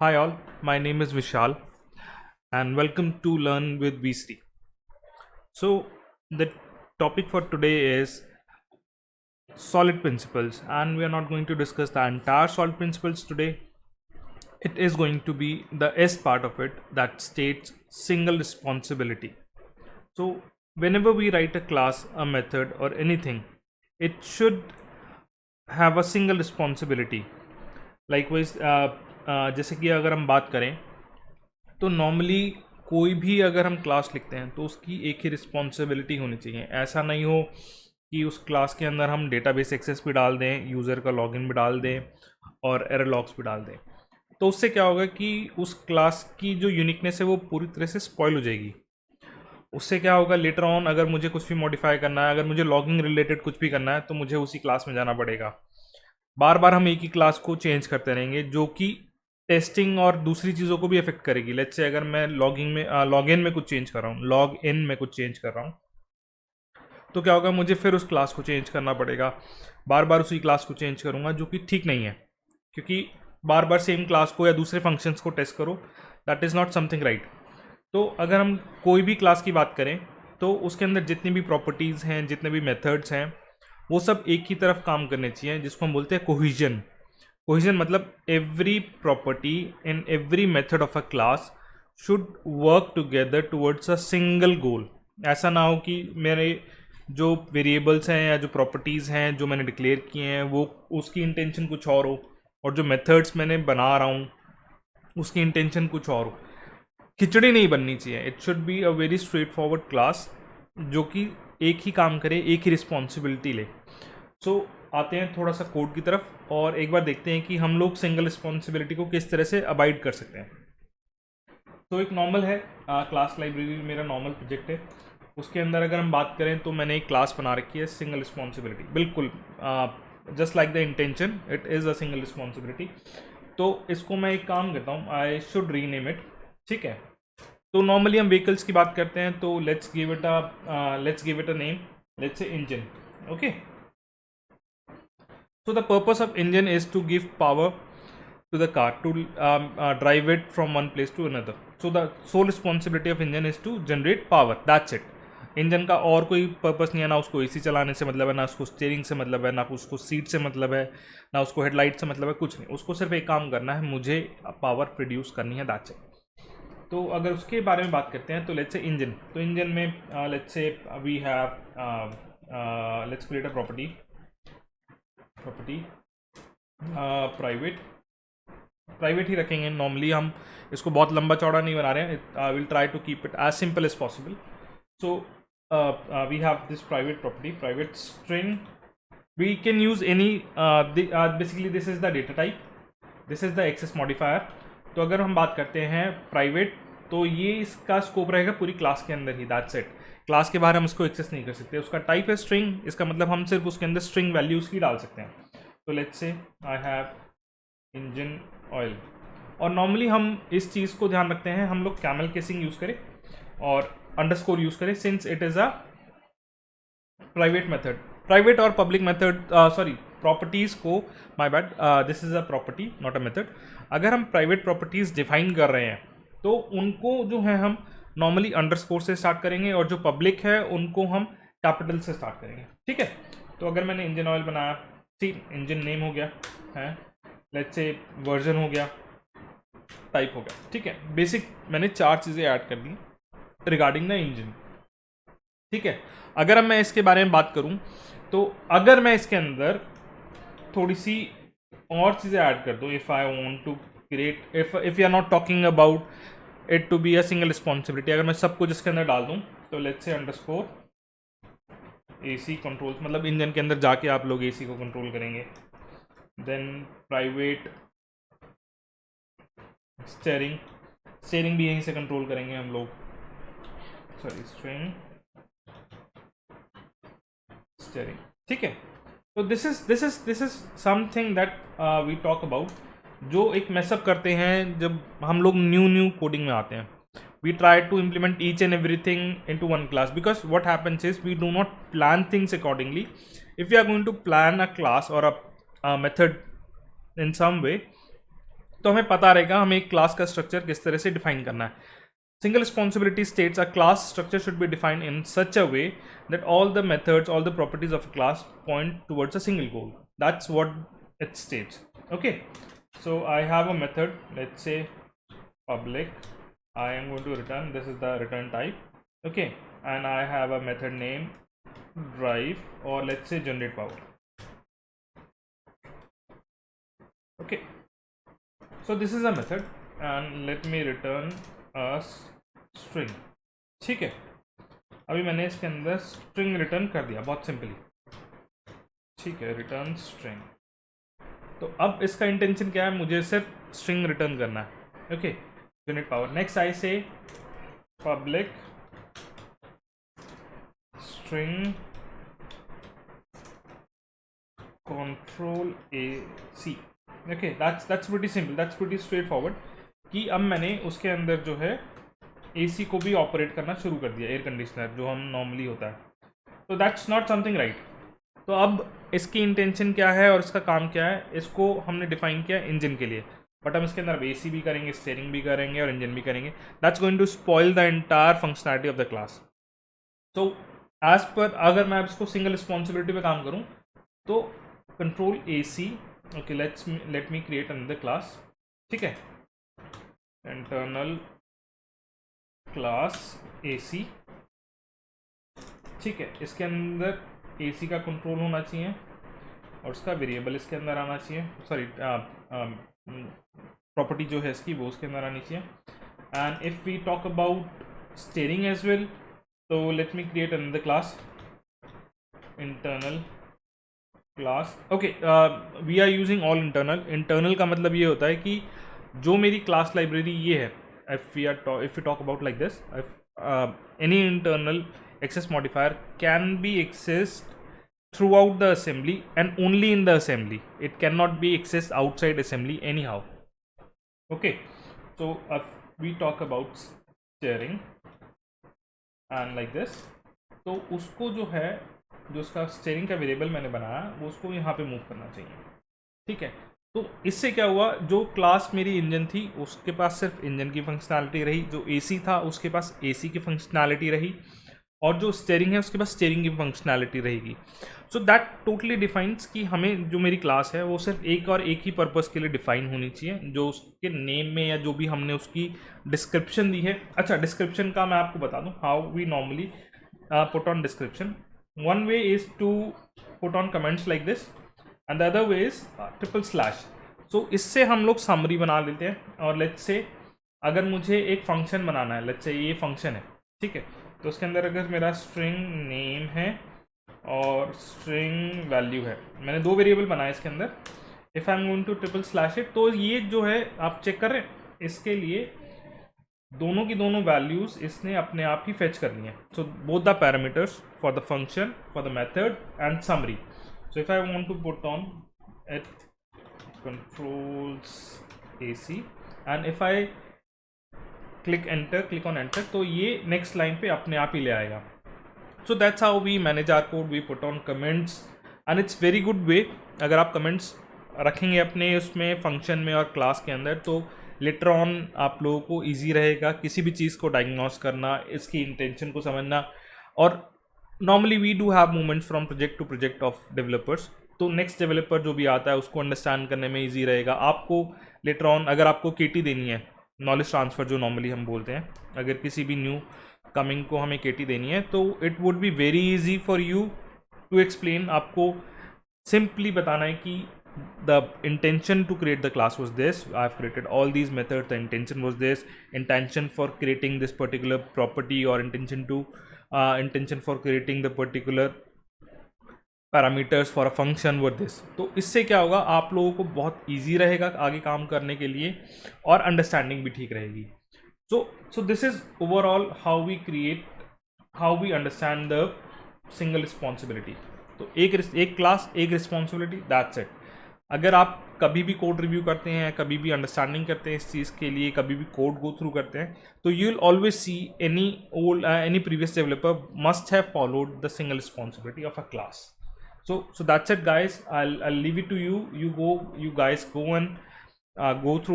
Hi all, my name is Vishal and welcome to Learn with VC. So the topic for today is solid principles, and we are not going to discuss the entire solid principles today. It is going to be the S part of it that states single responsibility. So whenever we write a class, a method or anything, it should have a single responsibility. Likewise, जैसे कि अगर हम बात करें तो normally कोई भी अगर हम क्लास लिखते हैं तो उसकी एक ही रिस्पॉन्सिबिलिटी होनी चाहिए। ऐसा नहीं हो कि उस क्लास के अंदर हम डेटाबेस एक्सेस भी डाल दें, यूज़र का लॉगिन भी डाल दें और एरर लॉग्स भी डाल दें। तो उससे क्या होगा कि उस क्लास की जो यूनिकनेस है वो पूरी तरह से स्पॉइल हो जाएगी। उससे क्या होगा, लेटर ऑन अगर मुझे कुछ भी मॉडिफाई करना है, अगर मुझे लॉगिंग रिलेटेड कुछ भी करना है तो मुझे उसी क्लास में जाना पड़ेगा। बार बार हम एक ही क्लास को चेंज करते रहेंगे, जो कि टेस्टिंग और दूसरी चीज़ों को भी अफेक्ट करेगी। लेट्स से अगर मैं लॉगिन में कुछ चेंज कर रहा हूँ, लॉग इन में कुछ चेंज कर रहा हूँ, तो क्या होगा, मुझे फिर उस क्लास को चेंज करना पड़ेगा। बार बार उसी क्लास को चेंज करूँगा, जो कि ठीक नहीं है, क्योंकि बार बार सेम क्लास को या दूसरे फंक्शंस को टेस्ट करो, that is not something right. तो अगर हम कोई भी क्लास की बात करें तो उसके अंदर जितनी भी प्रॉपर्टीज़ हैं, जितने भी मेथड्स हैं, वो सब एक ही तरफ काम करने चाहिए, जिसको हम बोलते हैं कोहिजन। कोहिजन मतलब every property in every method of a class should work together towards a single गोल। ऐसा ना हो कि मेरे जो वेरिएबल्स हैं या जो प्रॉपर्टीज़ हैं जो मैंने डिक्लेयर किए हैं वो उसकी इंटेंशन कुछ और हो, और जो मेथड्स मैंने बना रहा हूँ उसकी इंटेंशन कुछ और हो। खिचड़ी नहीं बननी चाहिए। It should be a very straight forward class, जो कि एक ही काम करे, एक ही रिस्पॉन्सिबिलिटी ले। सो आते हैं थोड़ा सा कोड की तरफ और एक बार देखते हैं कि हम लोग सिंगल रिस्पॉन्सिबिलिटी को किस तरह से अबाइड कर सकते हैं। तो एक नॉर्मल है, क्लास लाइब्रेरी मेरा नॉर्मल प्रोजेक्ट है। उसके अंदर अगर हम बात करें तो मैंने एक क्लास बना रखी है सिंगल रिस्पॉन्सिबिलिटी। बिल्कुल just like the intention, it is a single responsibility. तो इसको मैं एक काम करता हूँ, आई शुड रीनेम इट। ठीक है, तो नॉर्मली हम व्हीकल्स की बात करते हैं तो let's give it a name, let's say engine. Okay, so the purpose of engine is to give power to the car to drive it from one place to another. So the sole responsibility of engine is to generate power, that's it. Engine का और कोई purpose नहीं है, ना उसको AC चलाने से मतलब है, ना उसको स्टीयरिंग से मतलब है, ना उसको सीट से मतलब है, ना उसको हेडलाइट से मतलब है, कुछ नहीं। उसको सिर्फ एक काम करना है, मुझे पावर प्रोड्यूस करनी है, दैट्स इट। तो अगर उसके बारे में बात करते हैं तो लेट्स से इंजन, तो इंजन में let's say we have let's create a property private. Private ही रखेंगे नॉर्मली, हम इसको बहुत लंबा चौड़ा नहीं बना रहे हैं। I will try to keep it as simple as possible. So we have this private property, private string. We can use any, basically this is the data type, this is the access modifier. तो अगर हम बात करते हैं private, तो ये इसका scope रहेगा पूरी क्लास के अंदर ही, दैट्स इट। क्लास के बाहर हम इसको एक्सेस नहीं कर सकते। उसका टाइप है स्ट्रिंग, इसका मतलब हम सिर्फ उसके अंदर स्ट्रिंग वैल्यूज ही डाल सकते हैं। तो let's say I have engine oil, और नॉर्मली हम इस चीज़ को ध्यान रखते हैं, हम लोग कैमल केसिंग यूज़ करें और अंडरस्कोर यूज़ करें, since it is a private method. Private और पब्लिक मेथड, सॉरी, प्रॉपर्टीज़ को, my bad, this is a property not a method. अगर हम प्राइवेट प्रॉपर्टीज़ डिफाइन कर रहे हैं तो उनको जो है हम नॉर्मली अंडरस्कोर से स्टार्ट करेंगे, और जो पब्लिक है उनको हम कैपिटल से स्टार्ट करेंगे। ठीक है, तो अगर मैंने इंजन ऑयल बनाया, ठीक, इंजन नेम हो गया है, लेट्स से वर्जन हो गया, टाइप हो गया। ठीक है, बेसिक मैंने 4 चीज़ें ऐड कर दी रिगार्डिंग द इंजन। ठीक है, अगर अब मैं इसके बारे में बात करूं तो अगर मैं इसके अंदर थोड़ी सी और चीज़ें ऐड कर दूं, if I want to create, if you are not talking about it to be a single responsibility, अगर मैं सब कुछ इसके अंदर डाल दूं तो let's say underscore AC controls, मतलब इंजन के अंदर जाके आप लोग एसी को कंट्रोल करेंगे। देन प्राइवेट स्टेयरिंग, स्टेयरिंग भी यहीं से कंट्रोल करेंगे हम लोग, सॉरी स्ट्रिंग स्टेयरिंग। ठीक है, तो this is something that we talk about, जो एक मैसअप करते हैं जब हम लोग न्यू कोडिंग में आते हैं। We try to implement each and everything into one class, because what happens is we do not plan things accordingly. If you are going to plan a class or a method in some way, तो हमें पता रहेगा हमें एक class का structure किस तरह से डिफाइन करना है. Single responsibility states a class structure should be defined in such a way that all the methods, all the properties of a class point towards a single goal. That's what it states. Okay, so I have a method, let's say public. I am going to return, this is the return type. Okay, and I have a method name drive, or let's say generate power. Okay, so this is a method and let me return a string. ठीक है, अभी मैंने इसके अंदर string return कर दिया, बहुत simply. ठीक है, रिटर्न स्ट्रिंग. तो अब इसका इंटेंशन क्या है, मुझे सिर्फ स्ट्रिंग रिटर्न करना है. Okay, unit power. Next I say public string control A C. Okay, that's pretty simple, that's pretty straightforward. कि अब मैंने उसके अंदर जो है एसी को भी ऑपरेट करना शुरू कर दिया, एयर कंडीशनर जो हम नॉर्मली होता है. तो दैट्स नॉट समथिंग राइट. तो अब इसकी इंटेंशन क्या है और इसका काम क्या है, इसको हमने डिफाइन किया इंजन के लिए, बट हम इसके अंदर एसी भी करेंगे, स्टीयरिंग भी करेंगे और इंजन भी करेंगे. That's going to spoil the entire functionality of the class. तो एज पर अगर मैं इसको सिंगल रिस्पॉन्सिबिलिटी पे काम करूँ तो control A C. Okay, let me create another class. ठीक है, इंटरनल क्लास AC. ठीक है, इसके अंदर AC का कंट्रोल होना चाहिए और उसका वेरिएबल इसके अंदर आना चाहिए. सॉरी, प्रॉपर्टी जो है इसकी वो उसके अंदर आनी चाहिए. And if we talk about steering as well, तो let me create another class, internal class. Okay, we are using all internal. Internal का मतलब ये होता है कि जो मेरी क्लास लाइब्रेरी ये है, if we talk about like this, any internal access modifier can be accessed throughout the assembly and only in the assembly. It cannot be accessed outside assembly anyhow. Okay, so if we talk about steering and like this, तो उसको जो है, जो उसका steering का variable मैंने बनाया वो उसको यहाँ पे मूव करना चाहिए. ठीक है, तो इससे क्या हुआ, जो क्लास मेरी इंजन थी उसके पास सिर्फ इंजन की फंक्शनैलिटी रही, जो एसी था उसके पास एसी की फंक्शनैलिटी रही, और जो स्टीयरिंग है उसके पास स्टीयरिंग की फंक्शनैलिटी रहेगी. सो दैट टोटली डिफाइंस कि हमें जो मेरी क्लास है वो सिर्फ एक और एक ही पर्पस के लिए डिफाइन होनी चाहिए, जो उसके नेम में या जो भी हमने उसकी डिस्क्रिप्शन दी है. अच्छा, डिस्क्रिप्शन का मैं आपको बता दूं how we normally put on description. One way is to put on comments like this and the other way is triple slash. तो इससे हम लोग समरी बना लेते हैं. और लेट्स से अगर मुझे एक फंक्शन बनाना है, लेट्स से ये फंक्शन है, ठीक है, तो उसके अंदर अगर मेरा स्ट्रिंग नेम है और स्ट्रिंग वैल्यू है, मैंने दो वेरिएबल बनाए इसके अंदर. If I am going to triple slash it, तो ये जो है आप चेक कर रहे हैं, इसके लिए दोनों की दोनों वैल्यूज़ इसने अपने आप ही फेच करनी है. So both the parameters for the function, for the method and summary. So if I want to put on it controls AC and if I click on enter, तो ये next line पे अपने आप ही ले आएगा. So that's how we manage our code. We put on comments and it's very good way. अगर आप comments रखेंगे अपने उसमें फंक्शन में और क्लास के अंदर, तो लेटर ऑन आप लोगों को ईजी रहेगा किसी भी चीज़ को डायग्नोस करना, इसकी इंटेंशन को समझना. और normally we do have movements from project to project of developers, तो नेक्स्ट डेवलपर जो भी आता है उसको अंडरस्टैंड करने में इजी रहेगा. आपको लेटर ऑन अगर आपको केटी देनी है, नॉलेज ट्रांसफ़र जो नॉर्मली हम बोलते हैं, अगर किसी भी न्यू कमिंग को हमें केटी देनी है, तो it would be very easy for you to explain. आपको सिंपली बताना है कि the intention to create the class was this, I've created all these methods, the intention was this, intention for creating this particular property, or intention for creating the particular parameters for a function were this. तो इससे क्या होगा, आप लोगों को बहुत easy रहेगा आगे काम करने के लिए और understanding भी ठीक रहेगी. So this is overall how we create, how we understand the single responsibility. तो एक क्लास, एक रिस्पॉन्सिबिलिटी, दैट्स इट. अगर आप कभी भी कोड रिव्यू करते हैं, कभी भी अंडरस्टैंडिंग करते हैं इस चीज़ के लिए, कभी भी कोड गो थ्रू करते हैं, तो you will always see any previous developer must have followed the single responsibility of a class. So that's it guys. I'll leave it to you. You guys go and go through